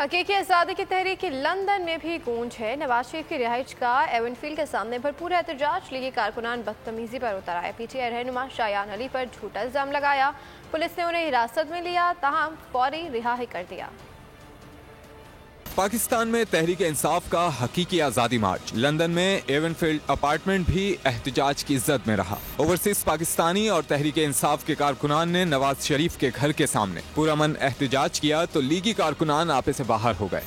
हकीकी आज़ादी की तहरीक लंदन में भी गूंज है। नवाज शरीफ की रिहाइश का एवनफील्ड के सामने भरपूर एहतजाज। लीगी कारकुनान बदतमीजी पर उतर आए। पीटीआई रहनुमा शायान अली पर झूठा इल्जाम लगाया। पुलिस ने उन्हें हिरासत में लिया, ताहम फौरी रिहा कर दिया। पाकिस्तान में तहरीक इंसाफ का हकीकी आज़ादी मार्च। लंदन में एवनफील्ड अपार्टमेंट भी एहतजाज की इज्जत में रहा। ओवरसीज पाकिस्तानी और तहरीक इंसाफ के कारकुनान ने नवाज शरीफ के घर के सामने पुरअमन एहतजाज किया तो लीगी कारकुनान आपे से बाहर हो गए।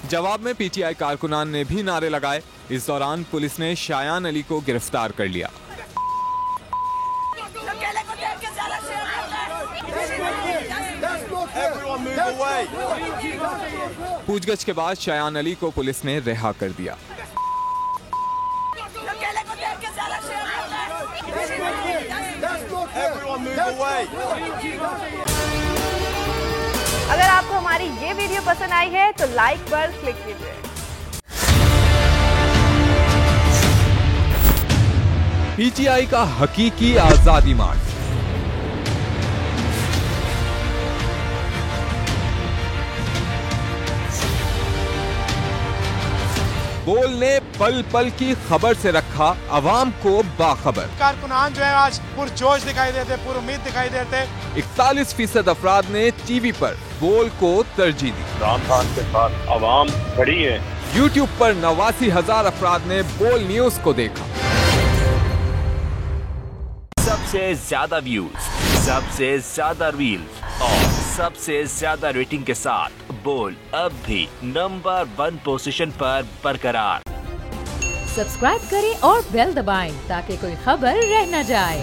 जवाब में पीटीआई कारकुनान ने भी नारे लगाए। इस दौरान पुलिस ने शायान अली को गिरफ्तार कर लिया। पूछगछ के बाद शायान अली को पुलिस ने रिहा कर दिया। अगर आपको हमारी ये वीडियो पसंद आई है तो लाइक पर क्लिक कीजिए। पीटीआई का हकीकी आजादी मार्च। बोल ने पल पल की खबर से रखा अवाम को बाखबर। कारकुनान जो है आज पुरजोश दिखाई देते, पुरुम्मीद दिखाई देते। 41% अफराद ने टीवी पर बोल को तरजीह दी। इमरान खान के साथ अवाम खड़ी है। यूट्यूब पर 89,000 अफराद ने बोल न्यूज को देखा। सबसे ज्यादा व्यूज, सबसे ज्यादा रील्स और सबसे ज्यादा रेटिंग के साथ बोल अब भी नंबर 1 पोजीशन पर बरकरार। सब्सक्राइब करें और बेल दबाएं ताकि कोई खबर रह न जाए।